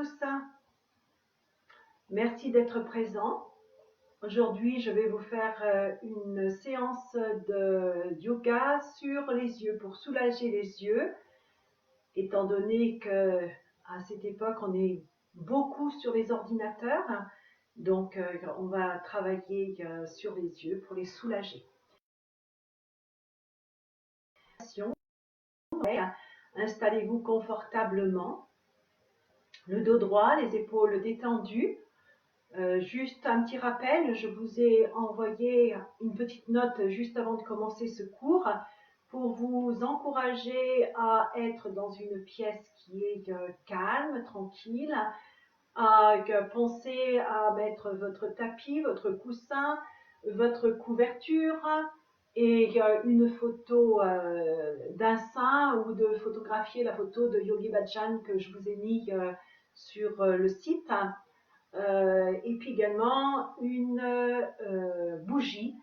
tous, merci d'être présents. Aujourd'hui, je vais vous faire une séance de yoga sur les yeux, pour soulager les yeux, étant donné que à cette époque, on est beaucoup sur les ordinateurs, donc on va travailler sur les yeux pour les soulager. Installez-vous confortablement, le dos droit, les épaules détendues. Juste un petit rappel, je vous ai envoyé une petite note juste avant de commencer ce cours pour vous encourager à être dans une pièce qui est calme, tranquille, à penser à mettre votre tapis, votre coussin, votre couverture et une photo d'un saint ou de photographier la photo de Yogi Bhajan que je vous ai mis sur le site. Et puis également une bougie.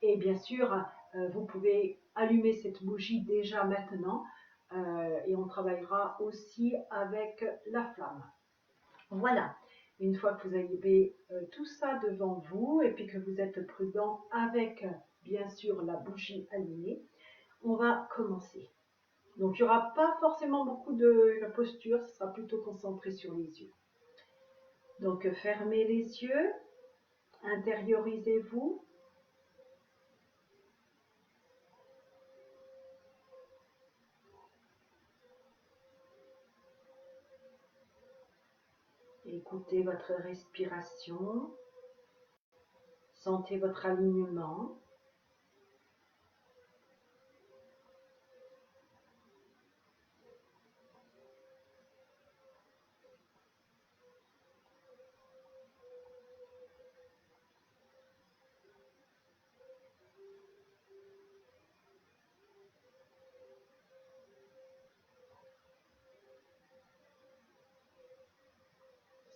Et bien sûr, vous pouvez allumer cette bougie déjà maintenant et on travaillera aussi avec la flamme. Voilà, une fois que vous avez tout ça devant vous et puis que vous êtes prudent avec bien sûr la bougie allumée, on va commencer. Donc il n'y aura pas forcément beaucoup de posture, ce sera plutôt concentré sur les yeux. Donc fermez les yeux, intériorisez-vous. Écoutez votre respiration, sentez votre alignement.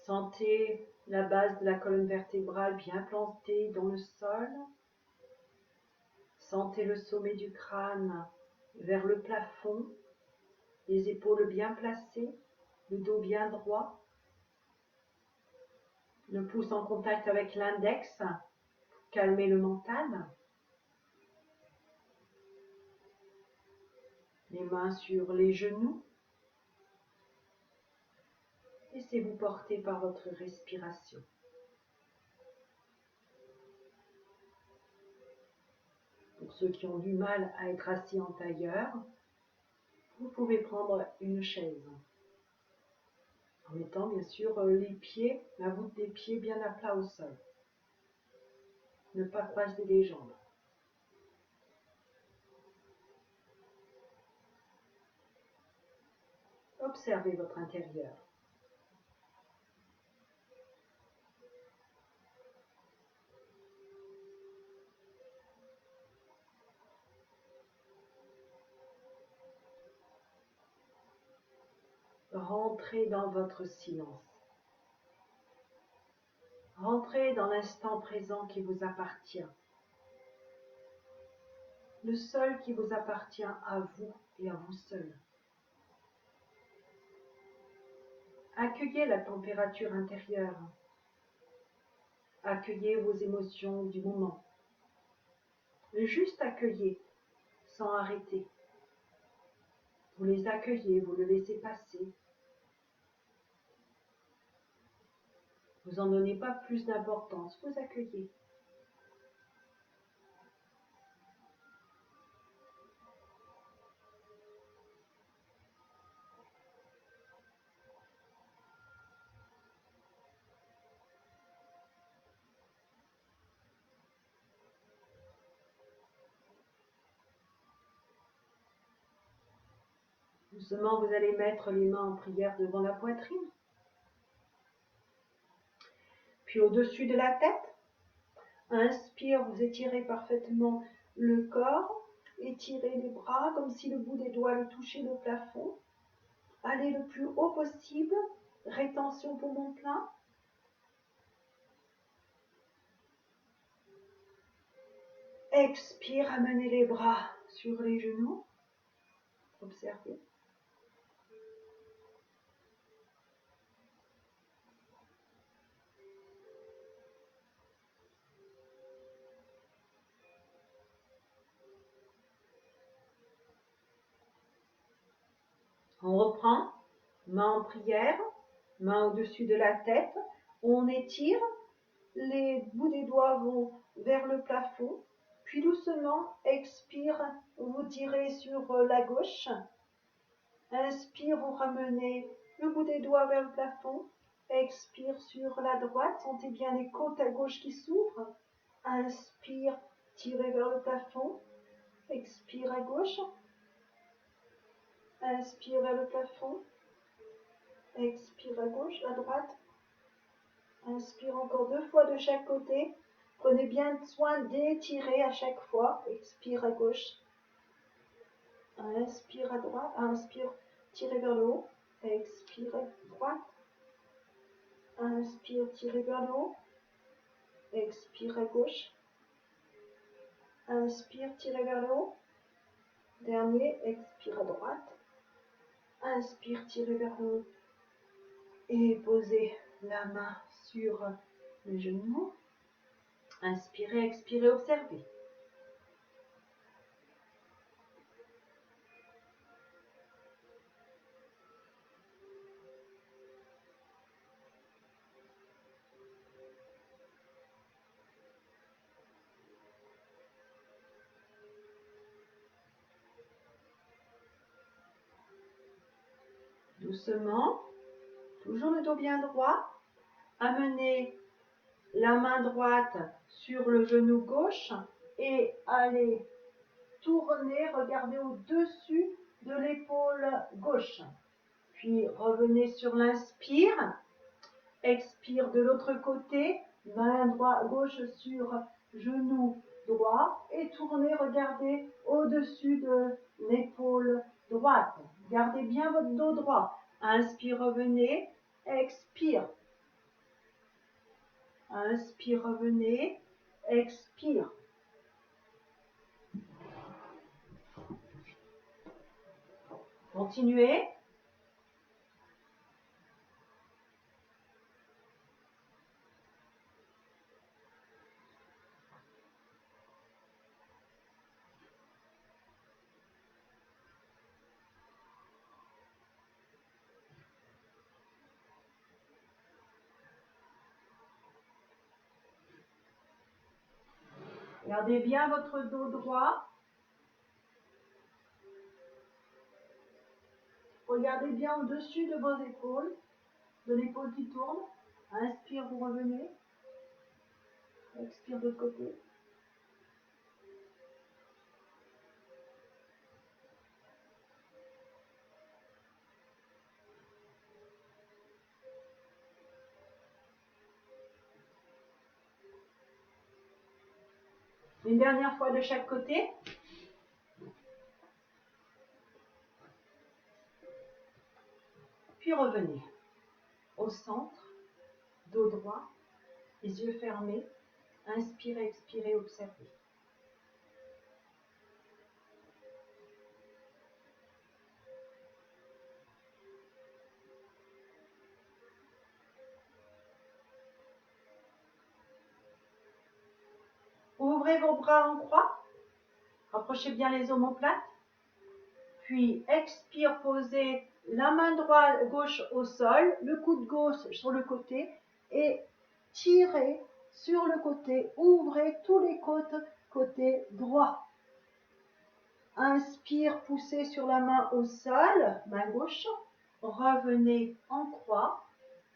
Sentez la base de la colonne vertébrale bien plantée dans le sol. Sentez le sommet du crâne vers le plafond, les épaules bien placées, le dos bien droit. Le pouce en contact avec l'index, calmez le mental. Les mains sur les genoux. Laissez-vous porter par votre respiration. Pour ceux qui ont du mal à être assis en tailleur, vous pouvez prendre une chaise. En mettant bien sûr les pieds, la voûte des pieds bien à plat au sol. Ne pas croiser les jambes. Observez votre intérieur. Rentrez dans votre silence. Rentrez dans l'instant présent qui vous appartient. Le seul qui vous appartient à vous et à vous seul. Accueillez la température intérieure. Accueillez vos émotions du moment. Juste accueillez, sans arrêter. Vous les accueillez, vous le laissez passer. Vous n'en donnez pas plus d'importance, vous accueillez. Doucement, vous allez mettre les mains en prière devant la poitrine. Puis au-dessus de la tête. Inspire, vous étirez parfaitement le corps. Étirez les bras comme si le bout des doigts le touchait le plafond. Allez le plus haut possible. Rétention poumon plein. Expire, amenez les bras sur les genoux. Observez. On reprend, main en prière, main au-dessus de la tête. On étire, les bouts des doigts vont vers le plafond. Puis doucement, expire, vous tirez sur la gauche. Inspire, vous ramenez le bout des doigts vers le plafond. Expire sur la droite, sentez bien les côtes à gauche qui s'ouvrent. Inspire, tirez vers le plafond. Expire à gauche. Inspire vers le plafond. Expire à gauche, à droite. Inspire encore 2 fois de chaque côté. Prenez bien soin d'étirer à chaque fois. Expire à gauche. Inspire à droite. Inspire, tirez vers le haut. Expire à droite. Inspire, tirez vers le haut. Expire à gauche. Inspire, tirez vers le haut. Dernier, expire à droite. Inspire, tirez vers le haut. Et posez la main sur le genou. Inspirez, expirez, observez. Doucement, toujours le dos bien droit. Amenez la main droite sur le genou gauche et allez tourner, regardez au-dessus de l'épaule gauche. Puis revenez sur l'inspire. Expire de l'autre côté, main gauche sur genou droit et tournez, regardez au-dessus de l'épaule droite. Gardez bien votre dos droit. Inspire, revenez. Expire. Inspire, revenez. Expire. Continuez. Gardez bien votre dos droit. Regardez bien au-dessus de vos épaules, de l'épaule qui tourne. Inspire, vous revenez. Expire de l'autre côté. Une dernière fois de chaque côté. Puis revenez au centre, dos droit, les yeux fermés. Inspirez, expirez, observez. Ouvrez vos bras en croix. Rapprochez bien les omoplates. Puis expire, posez la main droite, gauche au sol, le coude gauche sur le côté et tirez sur le côté. Ouvrez tous les côtes côté droit. Inspire, poussez sur la main au sol, main gauche. Revenez en croix.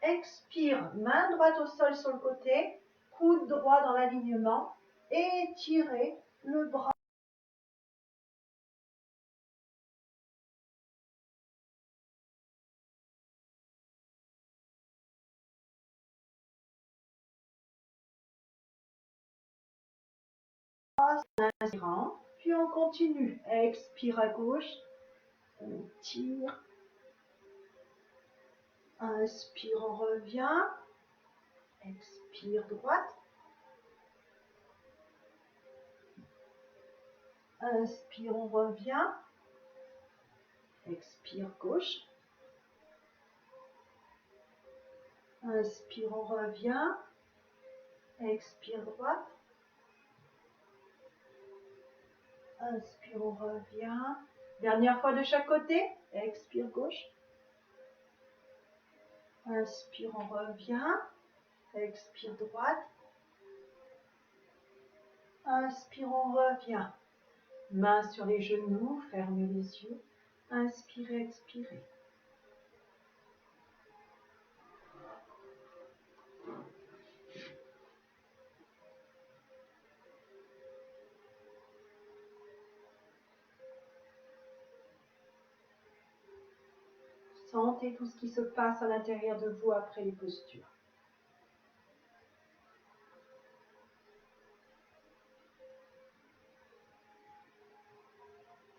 Expire, main droite au sol sur le côté, coude droit dans l'alignement. Étirez le bras. Inspirant, puis on continue. Expire à gauche, on tire. Inspire, on revient. Expire droite. Inspire, on revient. Expire gauche. Inspire, on revient. Expire droite. Inspire, on revient. Dernière fois de chaque côté. expire gauche. Inspire, on revient. Expire droite. Inspire, on revient. Main sur les genoux, fermez les yeux. Inspirez, expirez. Sentez tout ce qui se passe à l'intérieur de vous après les postures.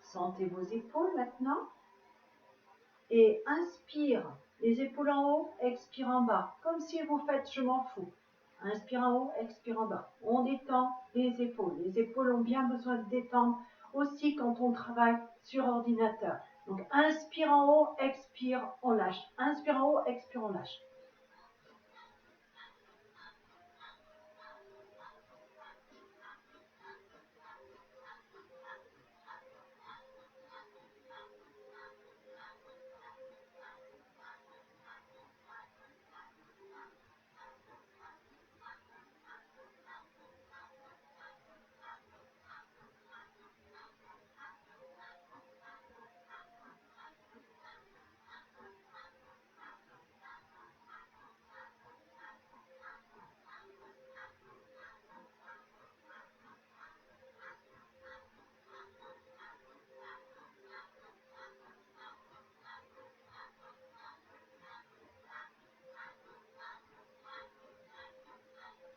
Sentez vos épaules maintenant. Et inspire, les épaules en haut, expire en bas. Comme si vous faites je m'en fous. Inspire en haut, expire en bas. On détend les épaules. Les épaules ont bien besoin de détendre aussi quand on travaille sur ordinateur. Donc inspire en haut, expire, on lâche. Inspire en haut, expire, on lâche.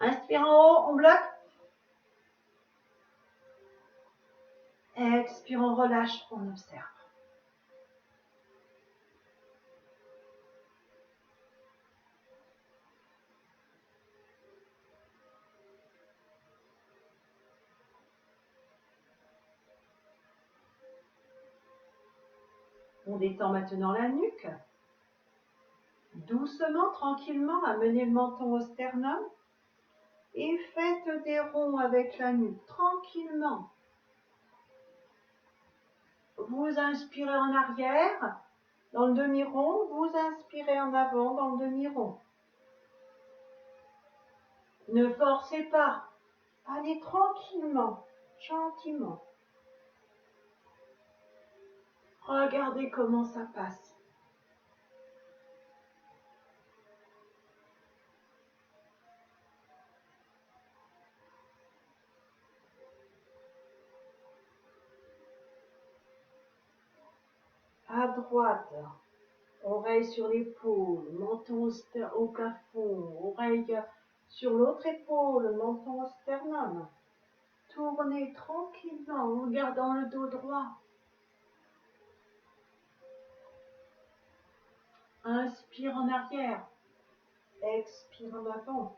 Inspire en haut, on bloque. Expire, on relâche, on observe. On détend maintenant la nuque. Doucement, tranquillement, amenez le menton au sternum. Et faites des ronds avec la nuque, tranquillement. Vous inspirez en arrière, dans le demi-rond. Vous inspirez en avant, dans le demi-rond. Ne forcez pas. Allez tranquillement, gentiment. Regardez comment ça passe. À droite, oreille sur l'épaule, menton au plafond, oreille sur l'autre épaule, menton au sternum. Tournez tranquillement en regardant le dos droit. Inspire en arrière, expire en avant.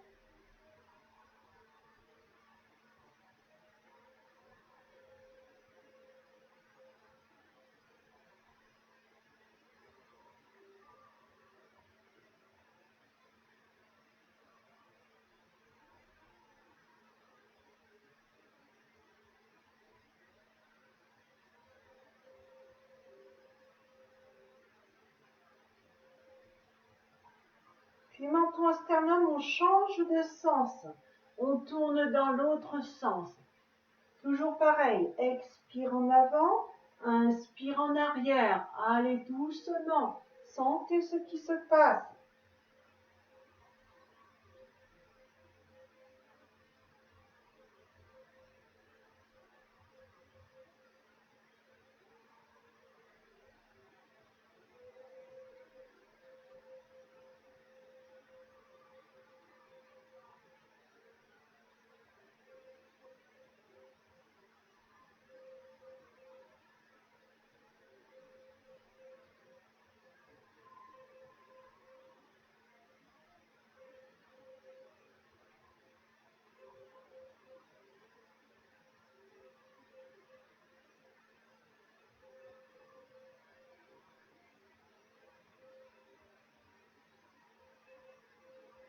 Puis menton au sternum, on change de sens. On tourne dans l'autre sens. Toujours pareil, expire en avant, inspire en arrière. Allez doucement, sentez ce qui se passe.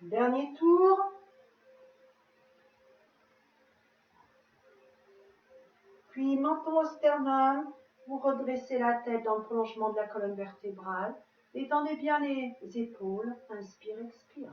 Dernier tour. Puis menton au sternum, Vous redressez la tête dans le prolongement de la colonne vertébrale. Détendez bien les épaules. Inspire, expire.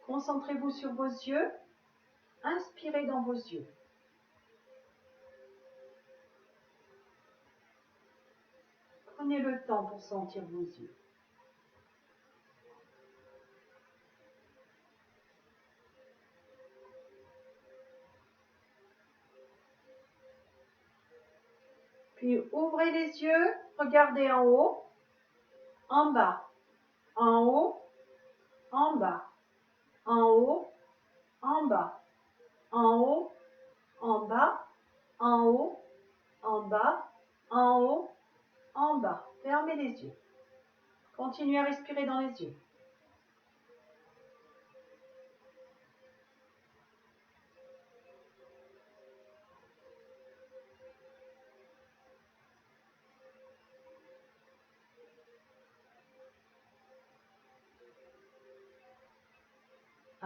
Concentrez-vous sur vos yeux. Inspirez dans vos yeux. Prenez le temps pour sentir vos yeux. Puis ouvrez les yeux, regardez en haut, en bas, en haut, en bas, en haut, en bas, en haut, en bas, en haut, en bas, en haut, en bas. Fermez les yeux. Continuez à respirer dans les yeux.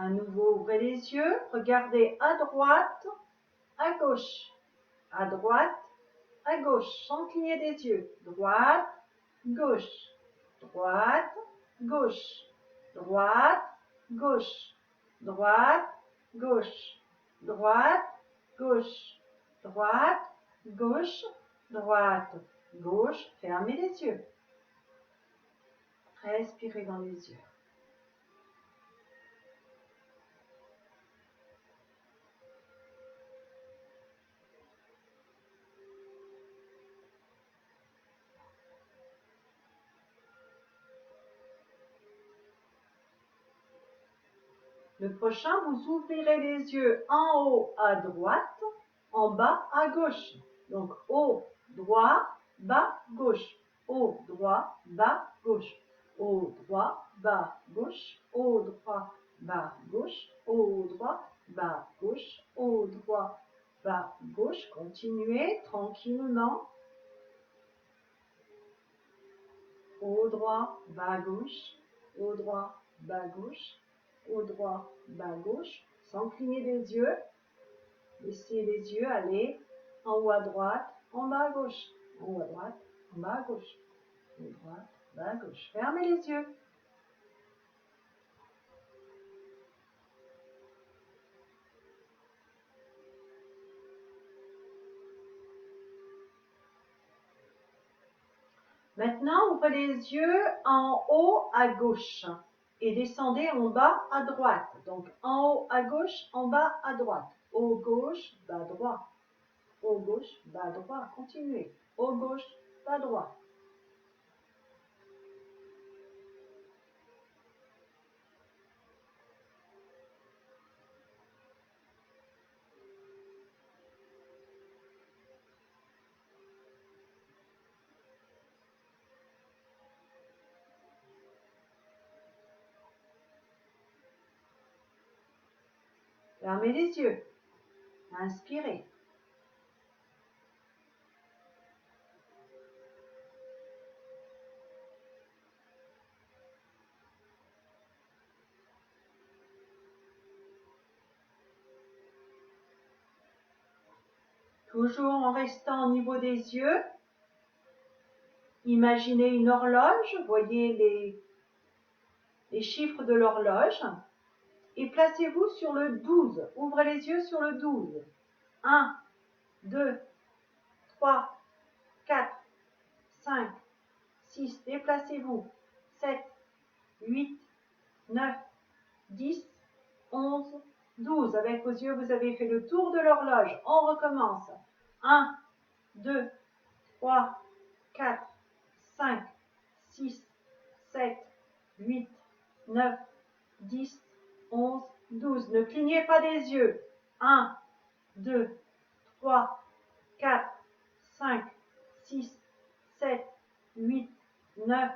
À nouveau, ouvrez les yeux, regardez à droite, à gauche, à droite, à gauche, sans cligner des yeux. Droite, gauche, droite, gauche, droite, gauche, droite, gauche, droite, gauche, droite, gauche, droite, gauche. Fermez les yeux. Respirez dans les yeux. Le prochain, vous ouvrirez les yeux en haut à droite, en bas à gauche. Donc haut, droit, bas, gauche. Haut, droit, bas, gauche. Haut, droit, bas, gauche. Haut, droit, bas, gauche. Haut, droit, bas, gauche. Haut, droit, bas, gauche. Continuez tranquillement. Haut, droit, bas, gauche. Haut, droit, bas, gauche. Au droit, bas, gauche, sans cligner des yeux. Laissez les yeux aller en haut à droite, en bas à gauche, en haut à droite, en bas à gauche, en haut à droite, bas à gauche. Fermez les yeux. Maintenant, ouvrez les yeux en haut à gauche et descendez en bas à droite. Donc en haut à gauche, en bas à droite. Haut gauche, bas droit. Haut gauche, bas droit. Continuez. Haut gauche, bas droit. Fermez les yeux. Inspirez. Toujours en restant au niveau des yeux, imaginez une horloge, voyez les chiffres de l'horloge et placez-vous sur le 12. Ouvrez les yeux sur le 12. 1, 2, 3, 4, 5, 6. Déplacez-vous. 7, 8, 9, 10, 11, 12. Avec vos yeux, vous avez fait le tour de l'horloge. On recommence. 1, 2, 3, 4, 5, 6, 7, 8, 9, 10, 11, 12. Ne clignez pas des yeux. 1, 2, 3, 4, 5, 6, 7, 8, 9,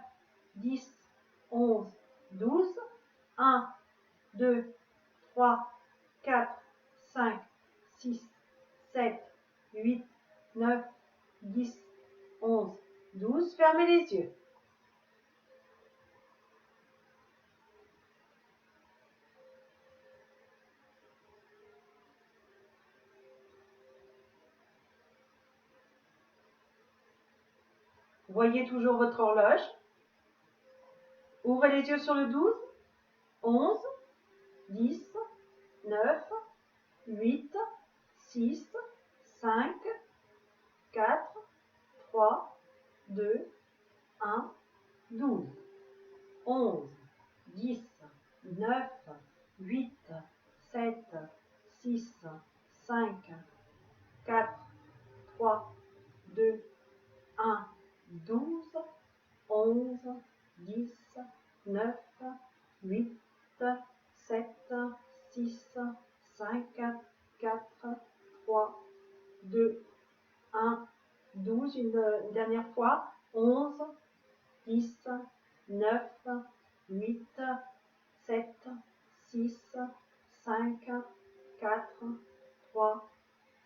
10, 11, 12. 1, 2, 3, 4, 5, 6, 7, 8, 9, 10, 11, 12. Fermez les yeux. Voyez toujours votre horloge. Ouvrez les yeux sur le 12, 11, 10, 9, 8, 6, 5, 4, 3, 2, 1, 12, 11, 10, 9, 8, 7, 6, 5, 4, 3, 2, 1, 12, 11, 10, 9, 8, 7, 6, 5, 4, 3, 2, 1, 12. Une dernière fois. 11, 10, 9, 8, 7, 6, 5, 4, 3,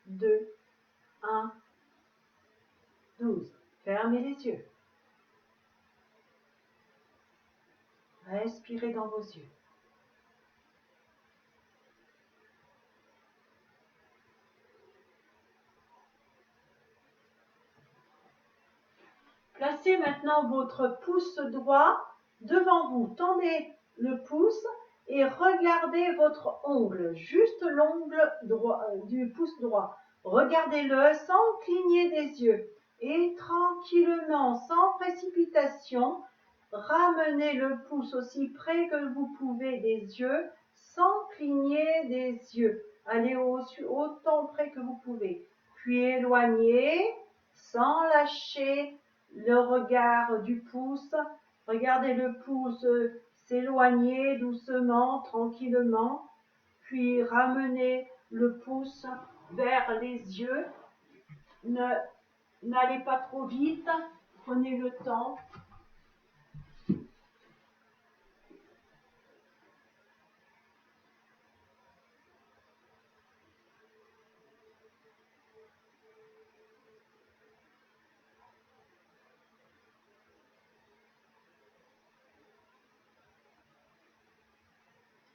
2, 1, 12. Fermez les yeux. Respirez dans vos yeux. Placez maintenant votre pouce droit devant vous. Tendez le pouce et regardez votre ongle, juste l'ongle droit, du pouce droit. Regardez-le sans cligner des yeux et tranquillement, sans précipitation, ramenez le pouce aussi près que vous pouvez des yeux sans cligner des yeux. Allez autant près que vous pouvez. Puis éloignez sans lâcher le regard du pouce. Regardez le pouce s'éloigner doucement, tranquillement, puis ramenez le pouce vers les yeux. N'allez pas trop vite, prenez le temps.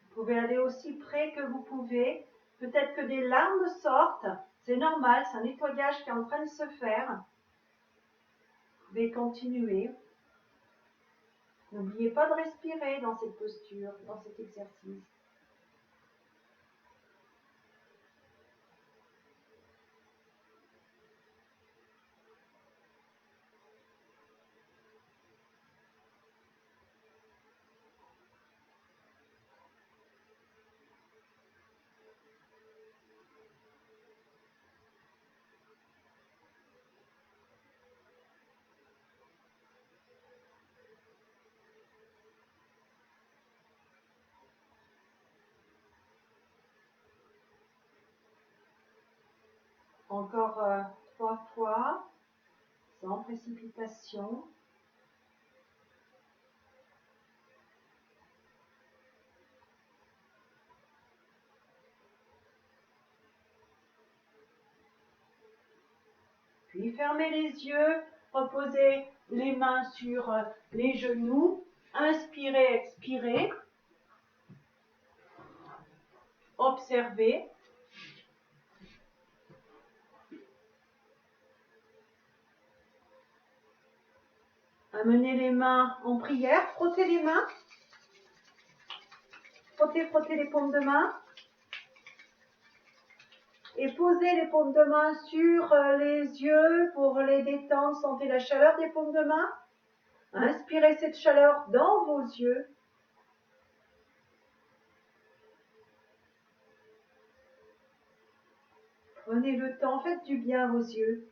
Vous pouvez aller aussi près que vous pouvez. Peut-être que des larmes sortent. C'est normal, c'est un nettoyage qui est en train de se faire. Vous pouvez continuer. N'oubliez pas de respirer dans cette posture, dans cet exercice. Encore 3 fois, sans précipitation. Puis fermez les yeux, reposez les mains sur les genoux, inspirez, expirez, observez. Amenez les mains en prière, frottez les mains, frottez les paumes de main. Et posez les paumes de main sur les yeux pour les détendre. Sentez la chaleur des paumes de main. Inspirez cette chaleur dans vos yeux. Prenez le temps, faites du bien à vos yeux.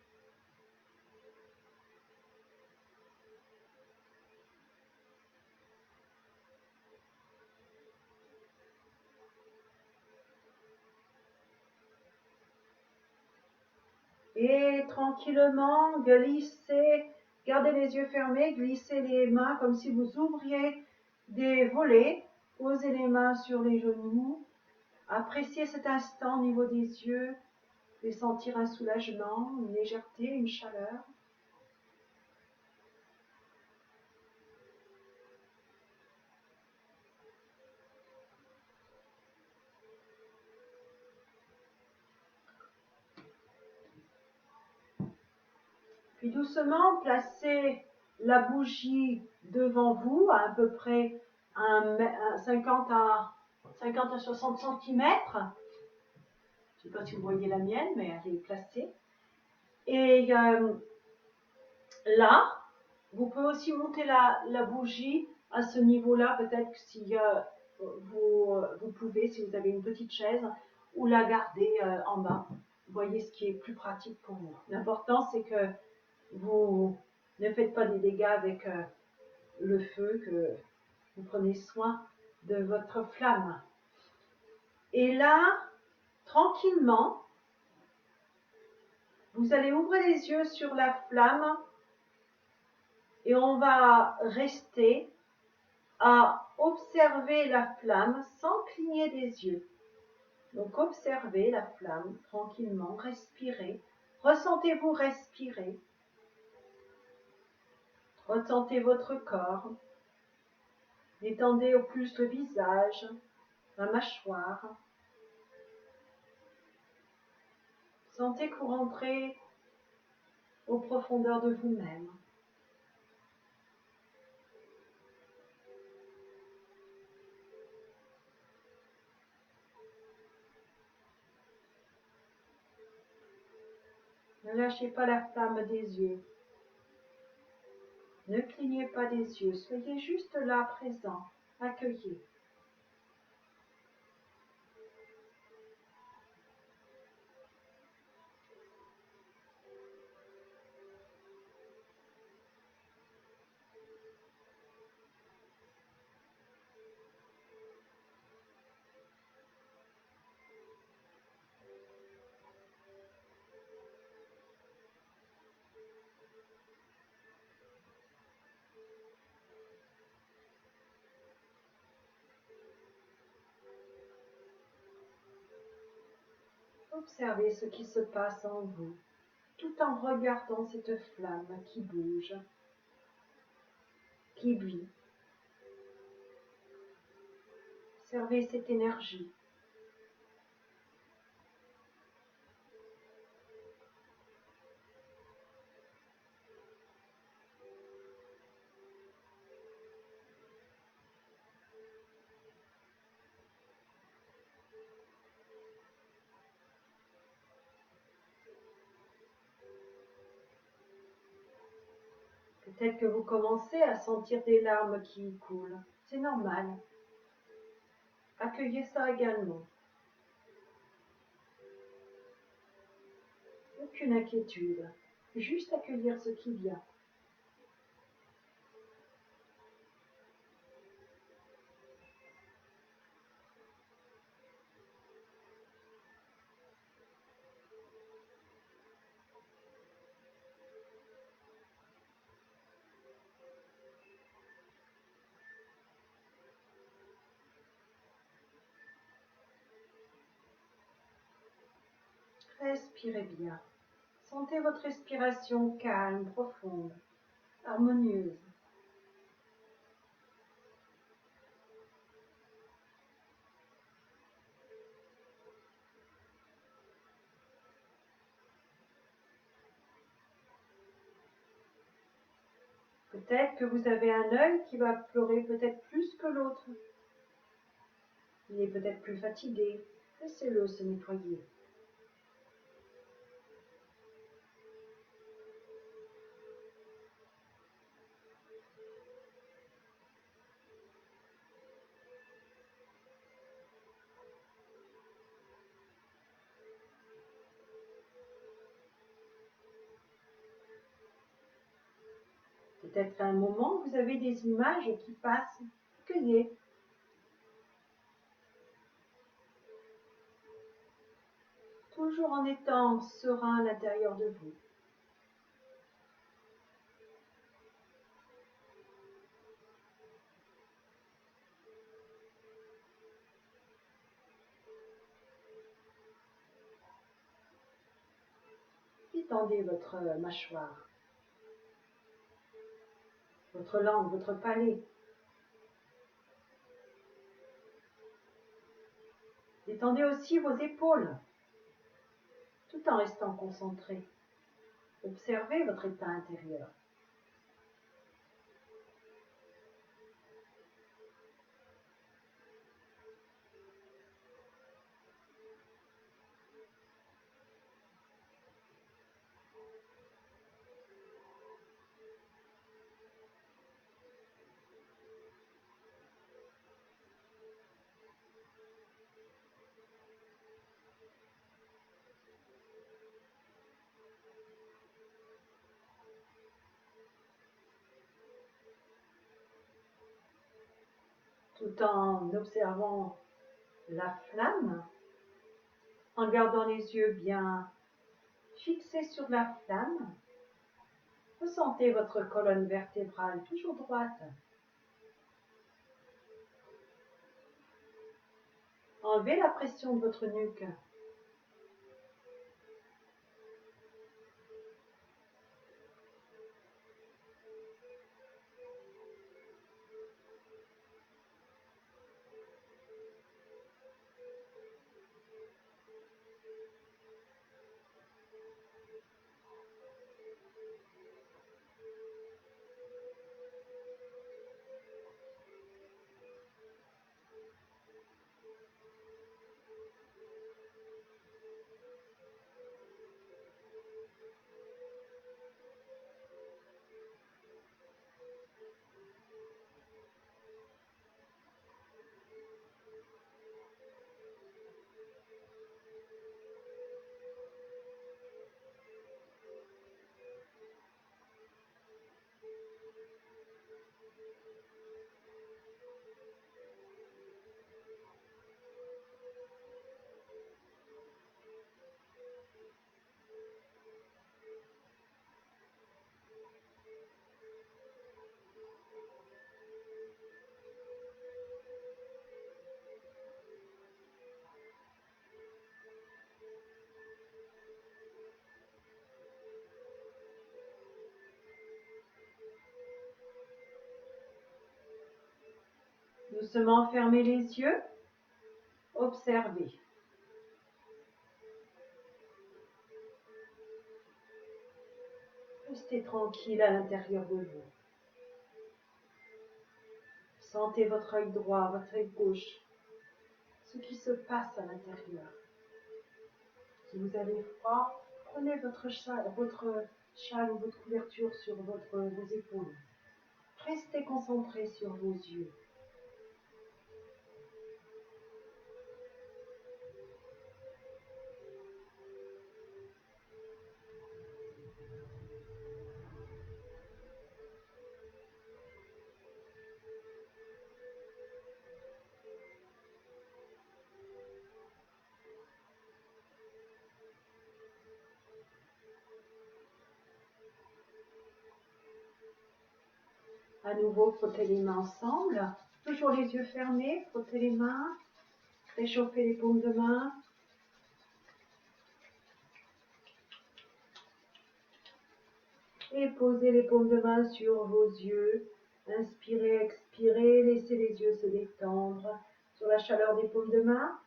Et tranquillement, glissez, gardez les yeux fermés, glissez les mains comme si vous ouvriez des volets. Posez les mains sur les genoux. Appréciez cet instant au niveau des yeux et sentir un soulagement, une légèreté, une chaleur. Puis doucement, placez la bougie devant vous, à peu près 50 à 60 cm. Je ne sais pas si vous voyez la mienne, mais elle est placée. Et là, vous pouvez aussi monter la bougie à ce niveau-là, peut-être que si vous pouvez, si vous avez une petite chaise, ou la garder en bas. Vous voyez ce qui est plus pratique pour vous. L'important, c'est que vous ne faites pas des dégâts avec le feu, que vous prenez soin de votre flamme. Et là, tranquillement, vous allez ouvrir les yeux sur la flamme et on va rester à observer la flamme sans cligner des yeux. Donc observez la flamme tranquillement, respirez. Ressentez-vous respirer. Ressentez votre corps. Détendez au plus le visage, la mâchoire. Sentez que vous rentrez aux profondeurs de vous-même. Ne lâchez pas la flamme des yeux. Ne clignez pas des yeux. Soyez juste là, présent. Accueillez. Observez ce qui se passe en vous, tout en regardant cette flamme qui bouge, qui vit. Observez cette énergie. Peut-être que vous commencez à sentir des larmes qui coulent. C'est normal. Accueillez ça également. Aucune inquiétude. Juste accueillir ce qui vient. Respirez bien. Sentez votre respiration calme, profonde, harmonieuse. Peut-être que vous avez un œil qui va pleurer peut-être plus que l'autre. Il est peut-être plus fatigué. Laissez-le se nettoyer. Peut-être à un moment, vous avez des images qui passent. Accueillez. Toujours en étant serein à l'intérieur de vous. Détendez votre mâchoire, votre langue, votre palais. Détendez aussi vos épaules, tout en restant concentré. Observez votre état intérieur. Tout en observant la flamme, en gardant les yeux bien fixés sur la flamme, ressentez votre colonne vertébrale toujours droite. Enlevez la pression de votre nuque. Doucement fermez les yeux, observez. Restez tranquille à l'intérieur de vous. Sentez votre œil droit, votre œil gauche, ce qui se passe à l'intérieur. Si vous avez froid, prenez votre châle ou votre couverture sur vos épaules. Restez concentré sur vos yeux. À nouveau, frottez les mains ensemble. Toujours les yeux fermés, frottez les mains. Réchauffez les paumes de main. Et posez les paumes de main sur vos yeux. Inspirez, expirez, laissez les yeux se détendre sur la chaleur des paumes de main.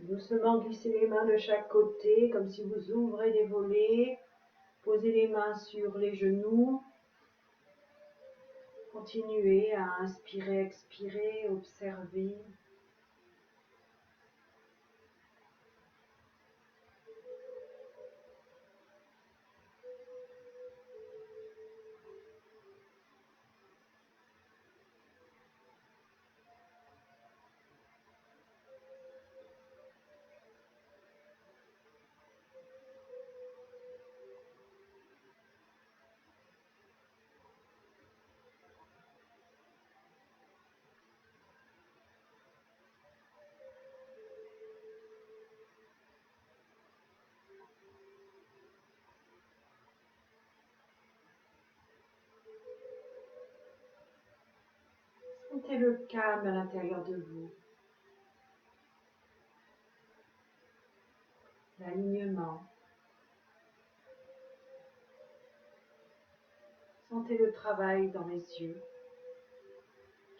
Doucement glissez les mains de chaque côté, comme si vous ouvrez des volets. Posez les mains sur les genoux. Continuez à inspirer, expirer, observer. Sentez le calme à l'intérieur de vous, l'alignement. Sentez le travail dans les yeux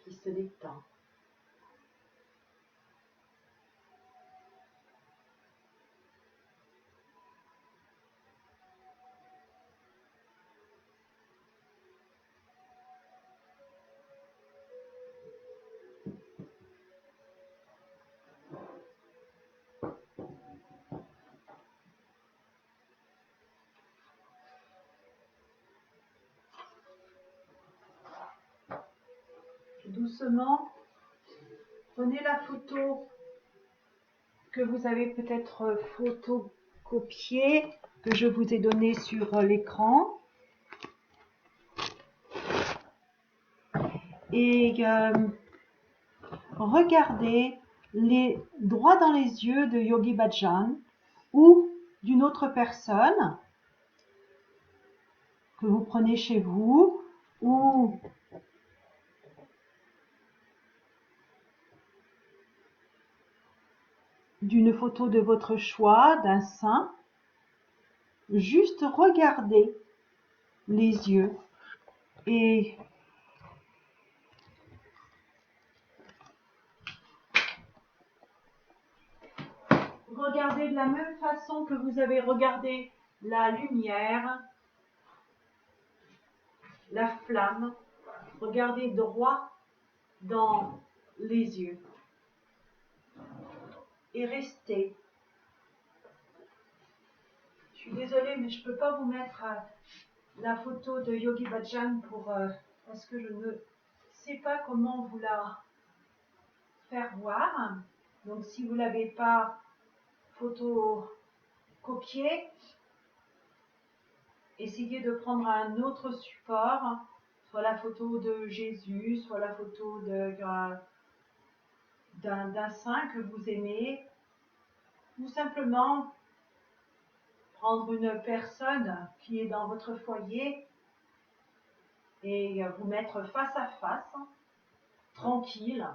qui se détend. Doucement, prenez la photo que vous avez peut-être photocopiée, que je vous ai donnée sur l'écran. Et regardez droit dans les yeux de Yogi Bhajan ou d'une autre personne que vous prenez chez vous ou d'une photo de votre choix, d'un saint. Juste regardez les yeux et regardez de la même façon que vous avez regardé la lumière, la flamme. Regardez droit dans les yeux et restez. Je suis désolée, mais je ne peux pas vous mettre la photo de Yogi Bhajan parce que je ne sais pas comment vous la faire voir. Donc si vous ne l'avez pas photocopiée, essayez de prendre un autre support, soit la photo de Jésus, soit la photo d'un saint que vous aimez, ou simplement prendre une personne qui est dans votre foyer et vous mettre face à face, tranquille,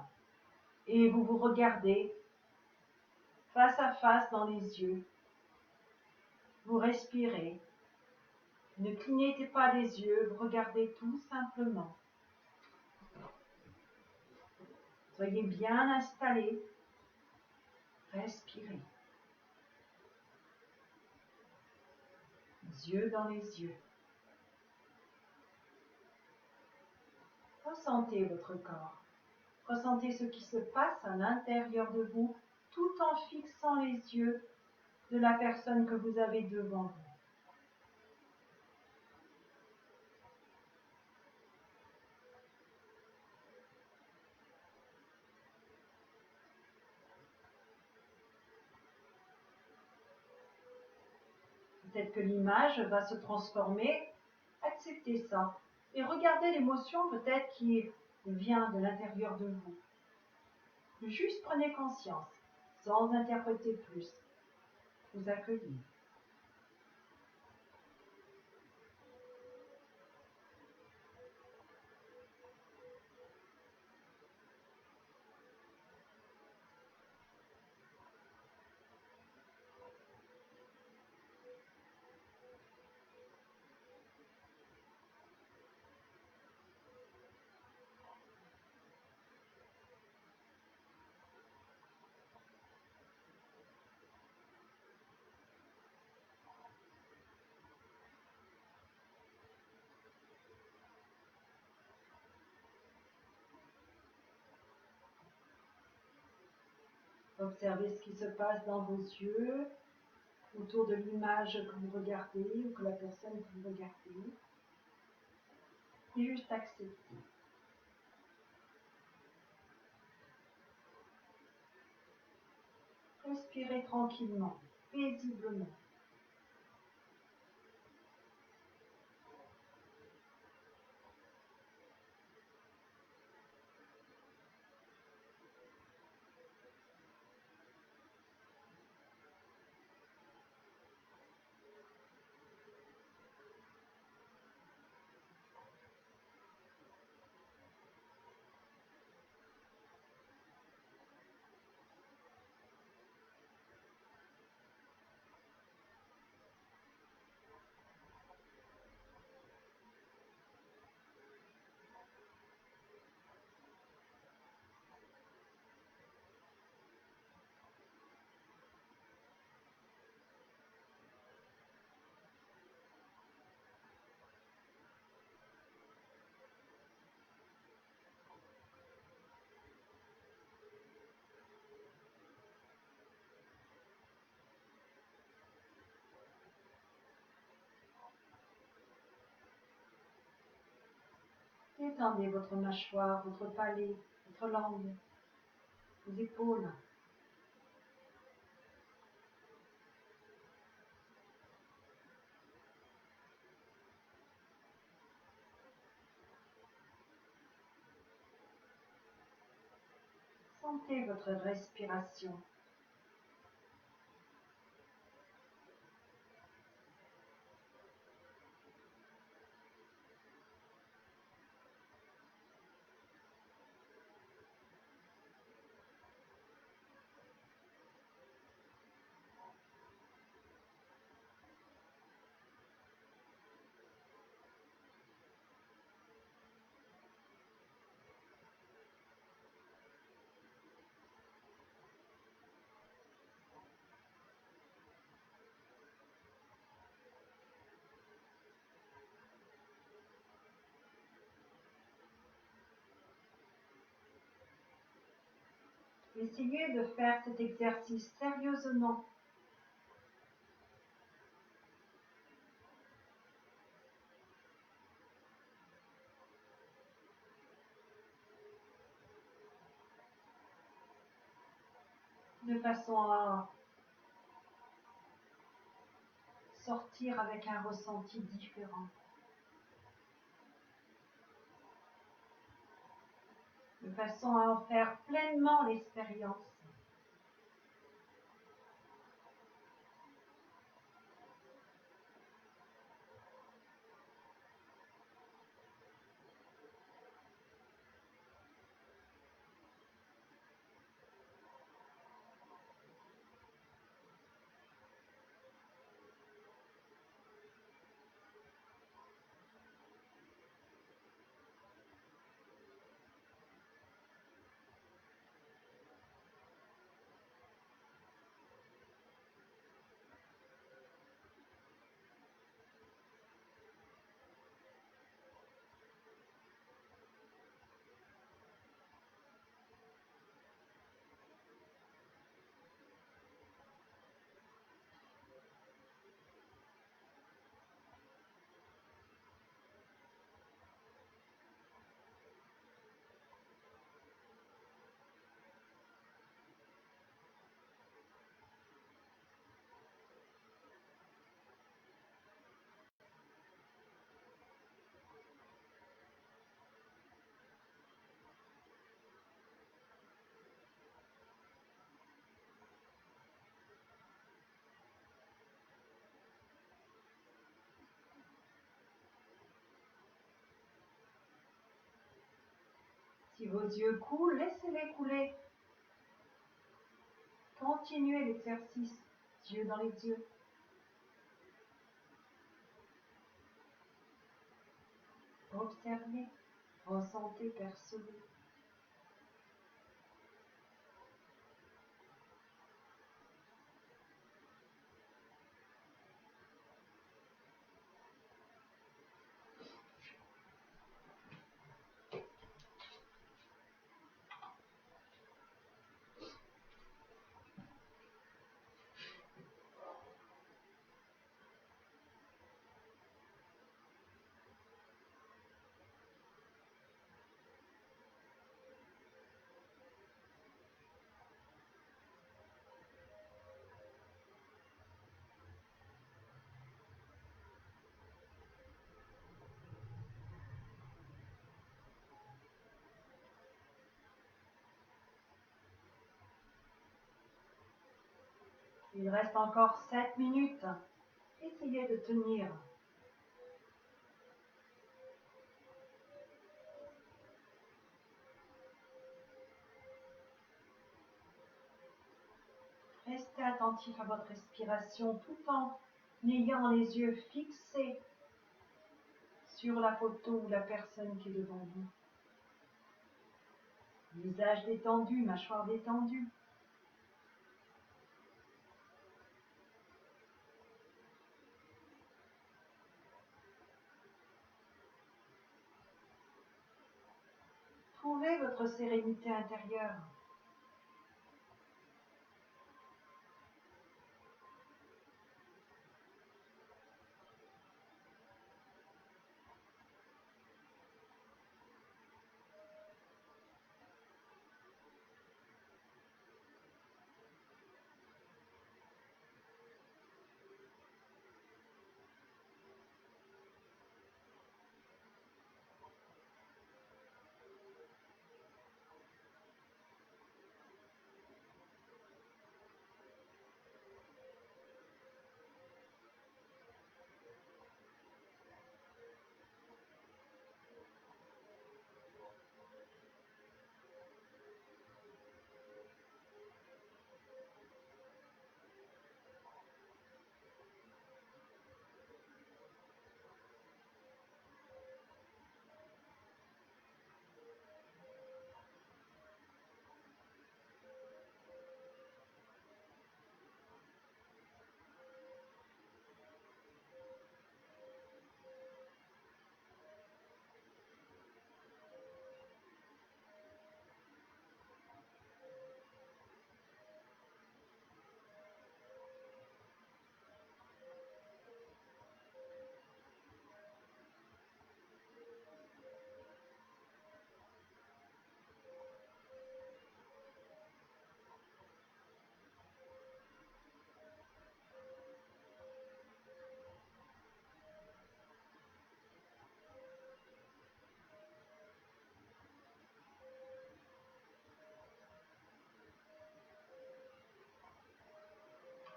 et vous vous regardez face à face dans les yeux. Vous respirez. Ne clignez pas les yeux, vous regardez tout simplement. Soyez bien installés. Respirez. Yeux dans les yeux. Ressentez votre corps. Ressentez ce qui se passe à l'intérieur de vous tout en fixant les yeux de la personne que vous avez devant vous. Peut-être que l'image va se transformer. Acceptez ça. Et regardez l'émotion peut-être qui vient de l'intérieur de vous. Juste prenez conscience, sans interpréter plus. Vous accueillez. Observez ce qui se passe dans vos yeux, autour de l'image que vous regardez ou que la personne que vous regardez. Et juste accepter. Respirez tranquillement, paisiblement. Détendez votre mâchoire, votre palais, votre langue, vos épaules. Sentez votre respiration. Essayez de faire cet exercice sérieusement. De façon à sortir avec un ressenti différent. De façon à en faire pleinement l'expérience. Si vos yeux coulent, laissez-les couler. Continuez l'exercice, yeux dans les yeux. Observez, ressentez, percevez. Il reste encore 7 minutes. Essayez de tenir. Restez attentif à votre respiration tout en ayant les yeux fixés sur la photo ou la personne qui est devant vous. Visage détendu, mâchoire détendue. Trouvez votre sérénité intérieure.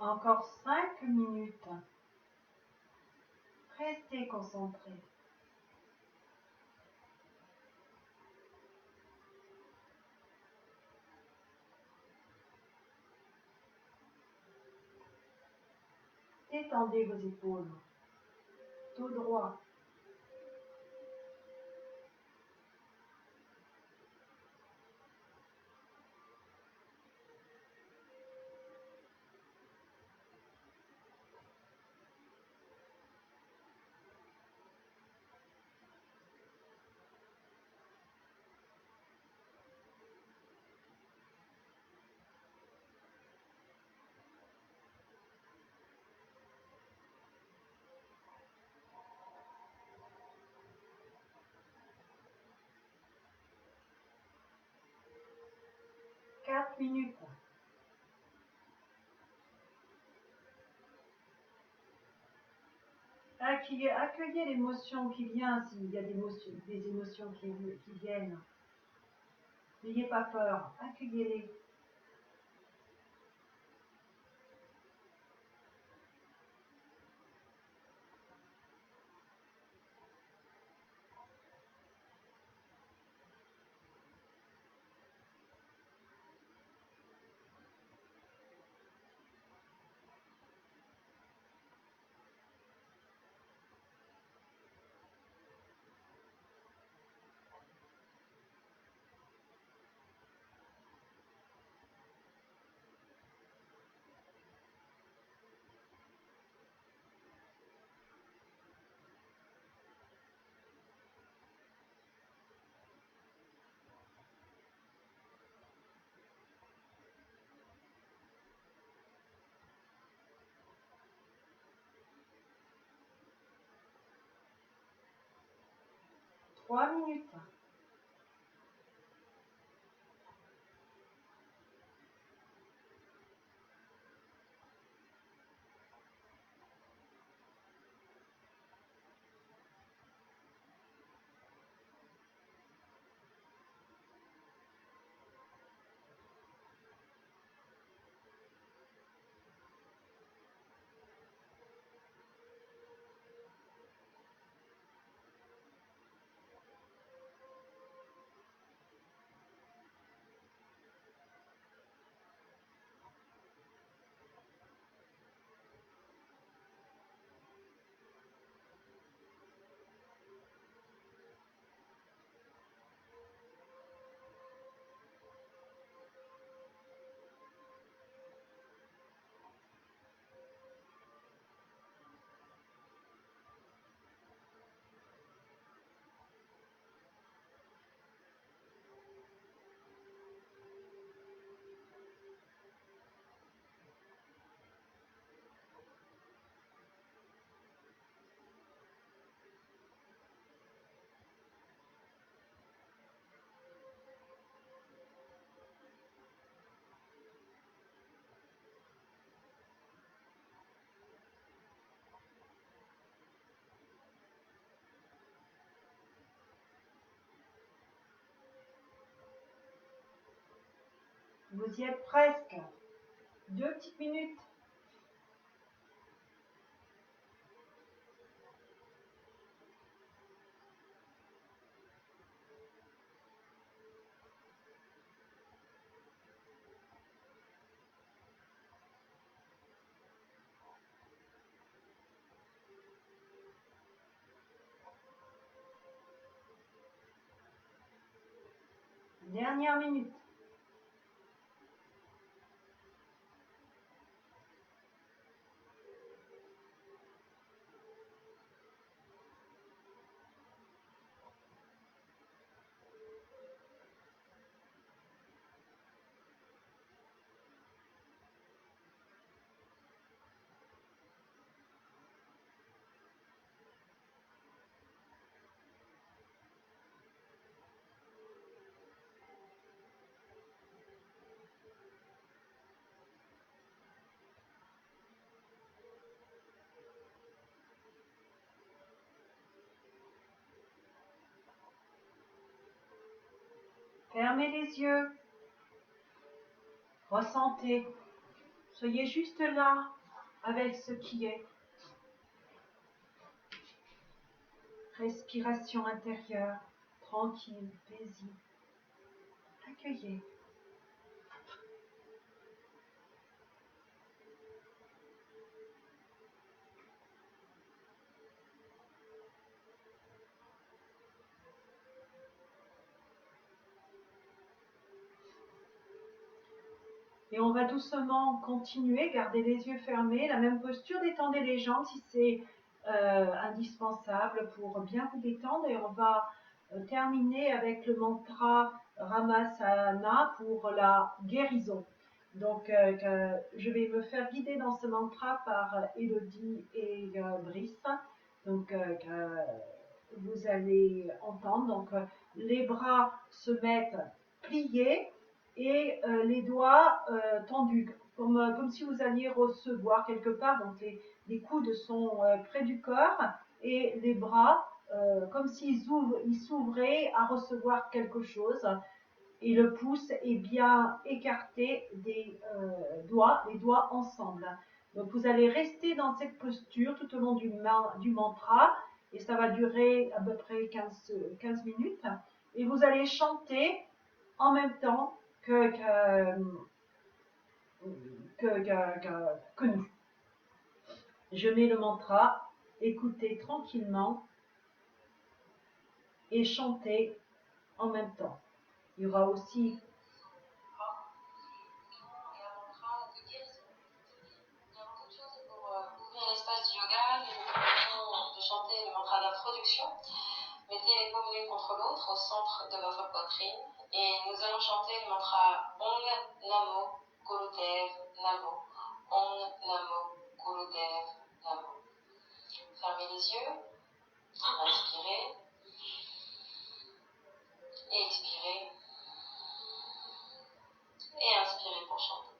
Encore 5 minutes. Restez concentrés. Détendez vos épaules. Dos droit. Quatre minutes. Accueillez l'émotion qui vient s'il y a des émotions qui viennent. N'ayez pas peur, accueillez-les. Trois minutes. Vous y êtes presque. 2 petites minutes. Dernière minute. Fermez les yeux. Ressentez Soyez juste là avec ce qui est. Respiration intérieure, tranquille, paisible. Accueillez. Et on va doucement continuer, garder les yeux fermés, la même posture, détendez les jambes si c'est indispensable pour bien vous détendre. Et on va terminer avec le mantra Ramasana pour la guérison. Donc je vais me faire guider dans ce mantra par Elodie et Brice. Donc vous allez entendre. Donc les bras se mettent pliés et les doigts tendus, comme si vous alliez recevoir quelque part. Donc les coudes sont près du corps et les bras comme s'ils s'ouvraient à recevoir quelque chose. Et le pouce est bien écarté des doigts, les doigts ensemble. Donc vous allez rester dans cette posture tout au long du mantra et ça va durer à peu près 15 minutes. Et vous allez chanter en même temps que nous. Je mets le mantra, écoutez tranquillement et chantez en même temps. Il y aura aussi l'espace du yoga, nous proposons de chanter le mantra d'introduction. Mettez les paumes l'une contre l'autre au centre de votre poitrine et nous allons chanter le mantra Om Namo Gurudev Namo. Om Namo Gurudev Namo. Fermez les yeux, inspirez et expirez et inspirez pour chanter.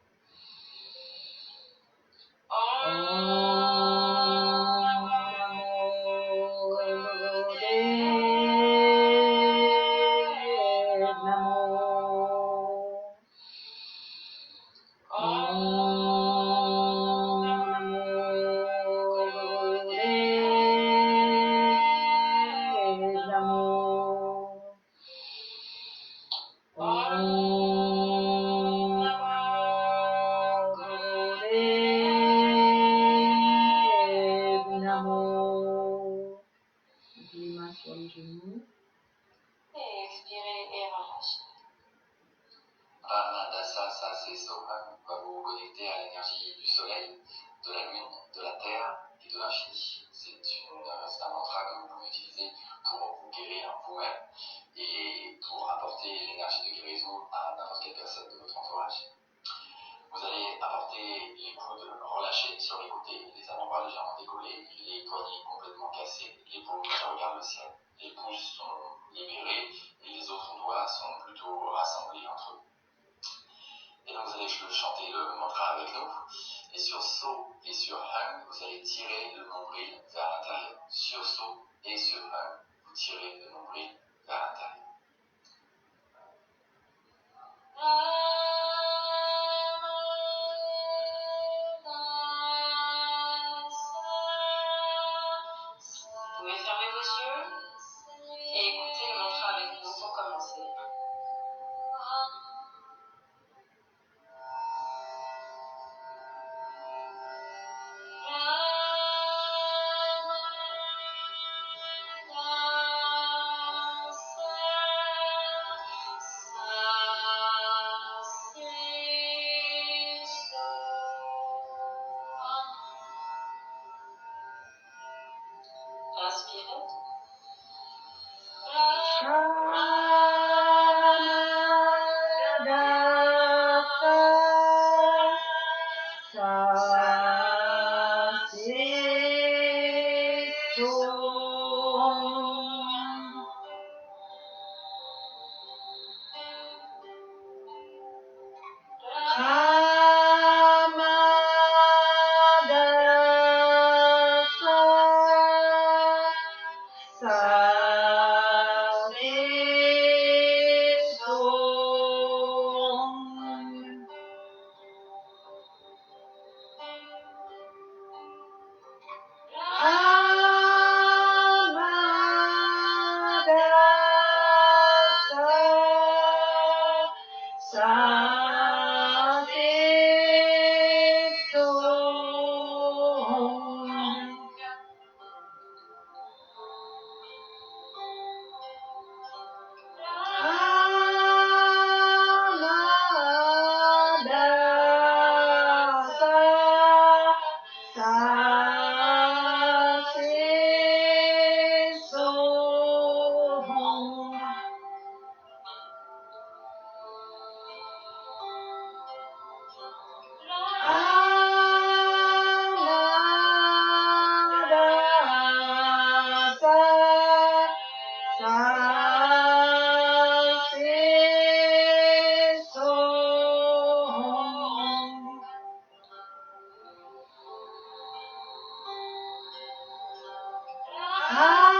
Sa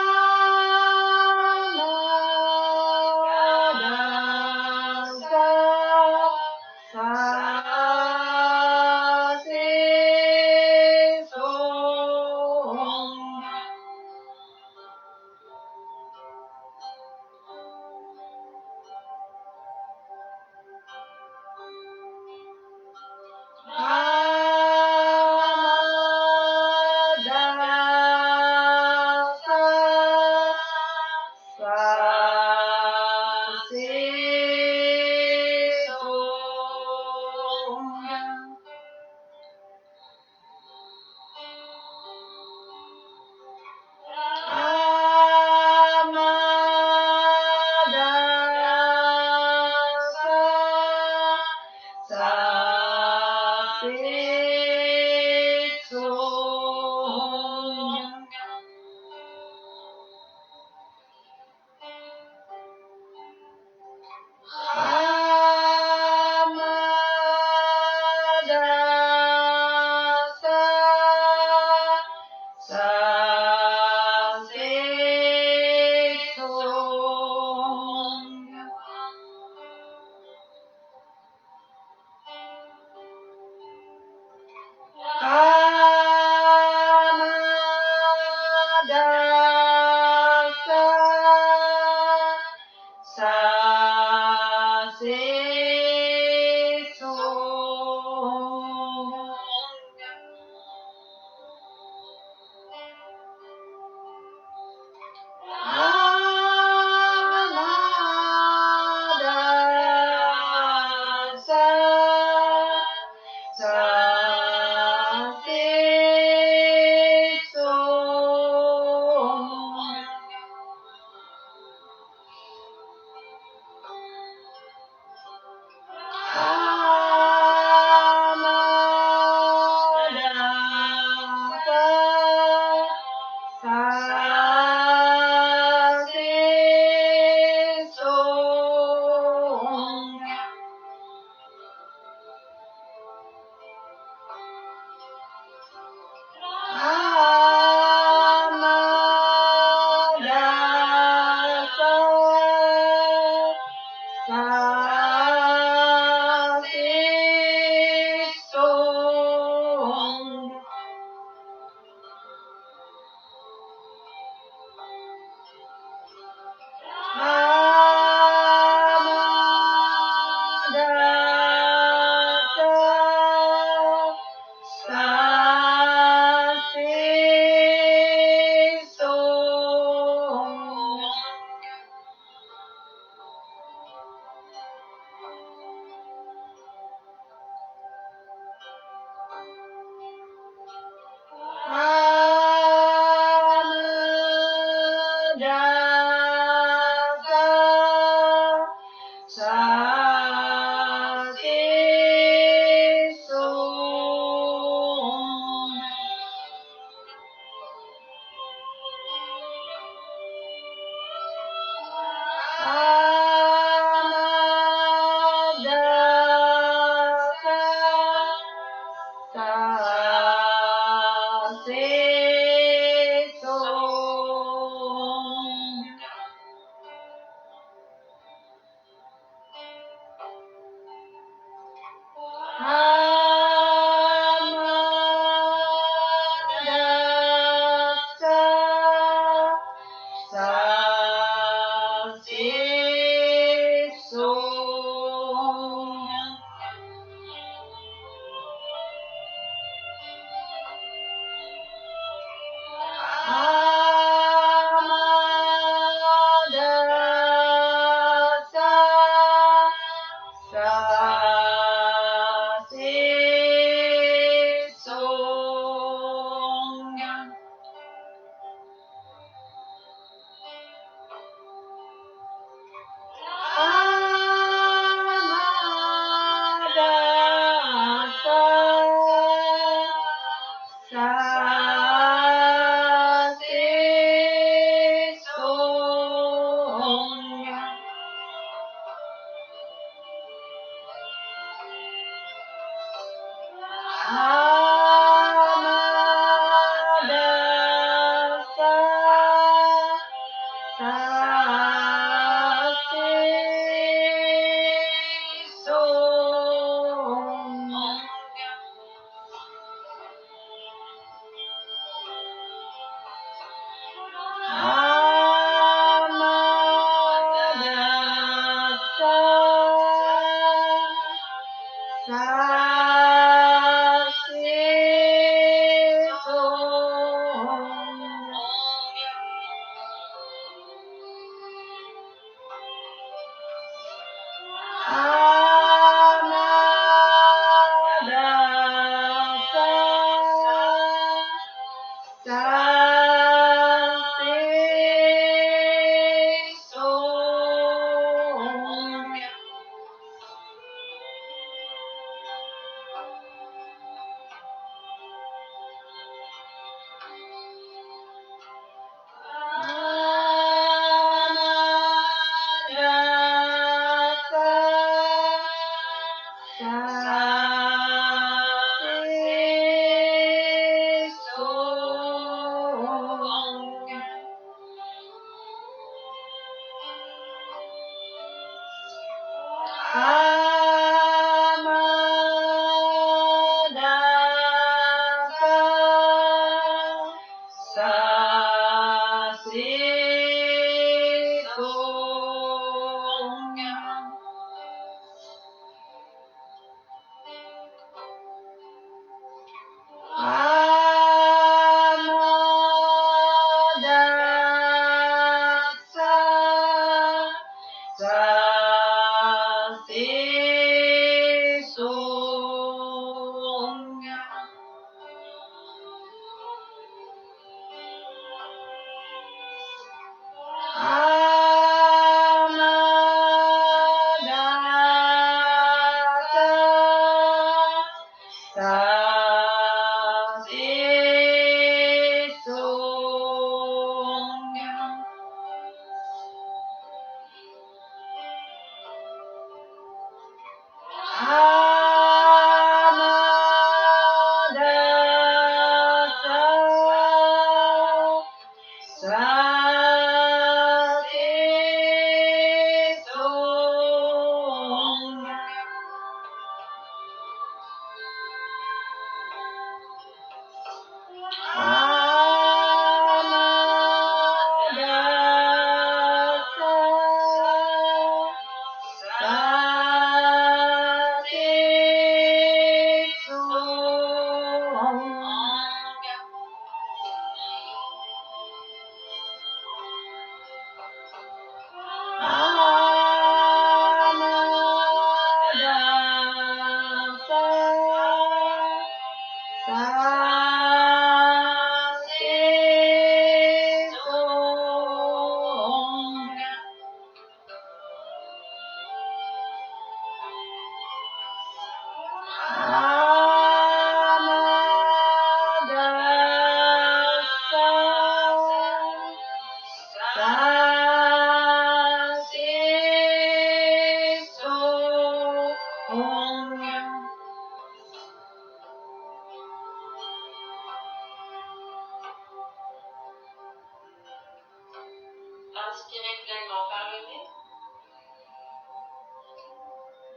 Inspirez pleinement par le nez.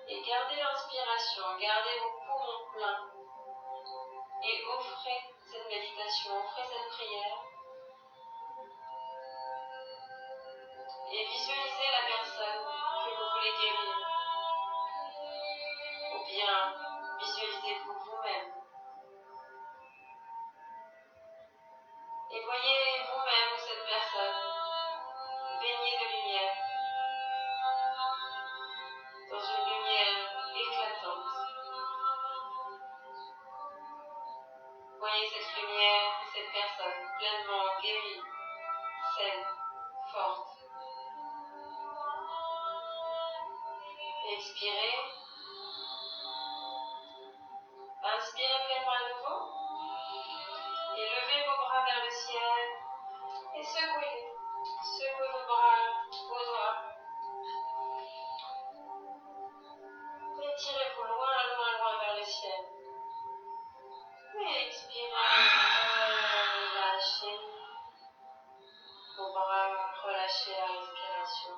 Et gardez l'inspiration, gardez vos poumons pleins. Et offrez cette méditation, offrez cette prière. Et visualisez la personne que vous voulez guérir. Ou bien visualisez-vous vous-même. Et voyez vous-même cette personne baignée de lumière, dans une lumière éclatante. Voyez cette lumière, cette personne pleinement guérie, saine, forte. Expirez. Inspirez pleinement à nouveau. Et levez vos bras vers le ciel. Et secouez-les. Secouez vos bras, vos doigts. Étirez-vous loin, loin, loin vers le ciel. Et expirez. Relâchez vos bras, relâchez la respiration.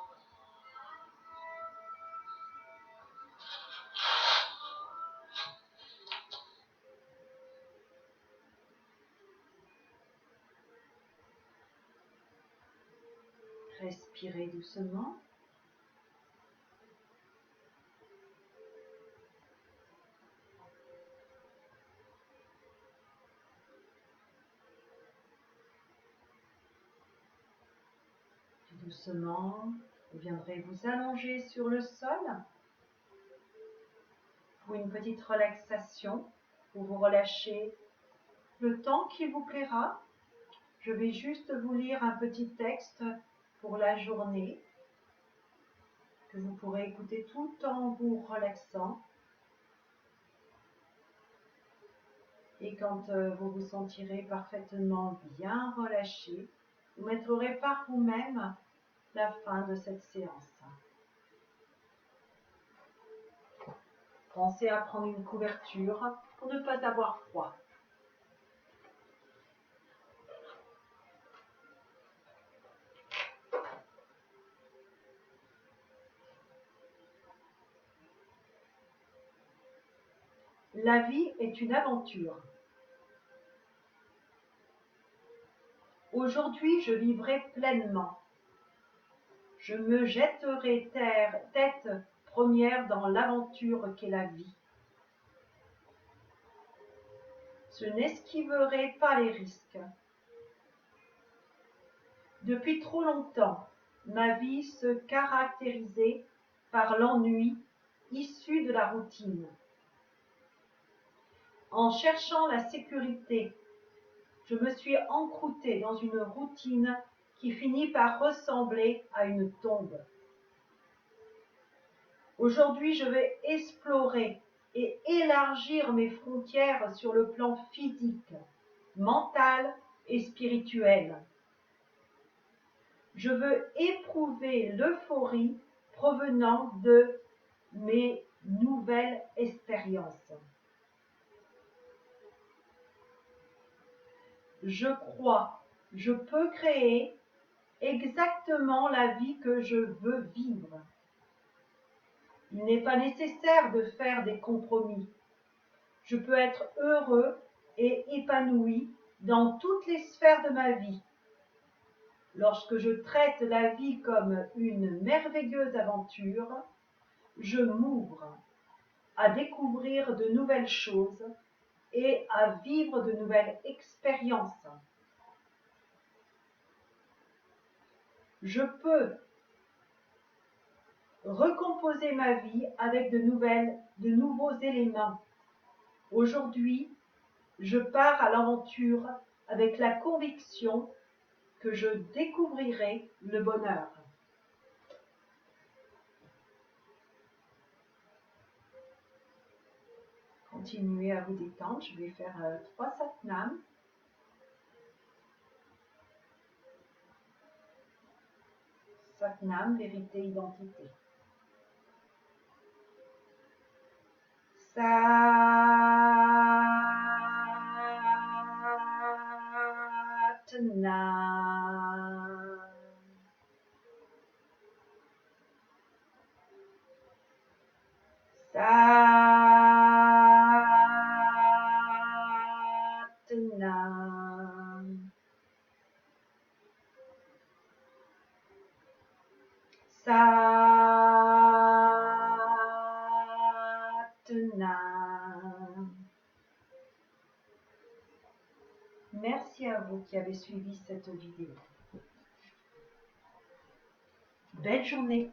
Respirez doucement. Puis doucement, vous viendrez vous allonger sur le sol pour une petite relaxation, pour vous relâcher le temps qui vous plaira. Je vais juste vous lire un petit texte pour la journée que vous pourrez écouter tout en vous relaxant. Et quand vous vous sentirez parfaitement bien relâché, vous mettrez par vous-même la fin de cette séance. Pensez à prendre une couverture pour ne pas avoir froid. La vie est une aventure. Aujourd'hui, je vivrai pleinement. Je me jetterai tête première dans l'aventure qu'est la vie. Je n'esquiverai pas les risques. Depuis trop longtemps, ma vie se caractérisait par l'ennui issu de la routine. En cherchant la sécurité, je me suis encroûtée dans une routine qui finit par ressembler à une tombe. Aujourd'hui, je vais explorer et élargir mes frontières sur le plan physique, mental et spirituel. Je veux éprouver l'euphorie provenant de mes nouvelles expériences. Je crois, je peux créer exactement la vie que je veux vivre. Il n'est pas nécessaire de faire des compromis. Je peux être heureux et épanoui dans toutes les sphères de ma vie. Lorsque je traite la vie comme une merveilleuse aventure, je m'ouvre à découvrir de nouvelles choses et à vivre de nouvelles expériences. Je peux recomposer ma vie avec de nouveaux éléments. Aujourd'hui, je pars à l'aventure avec la conviction que je découvrirai le bonheur. Continuez à vous détendre. Je vais faire 3 satnams. Satnam, vérité, identité. Satnam. Satnam. Satnam. Merci à vous qui avez suivi cette vidéo. Belle journée.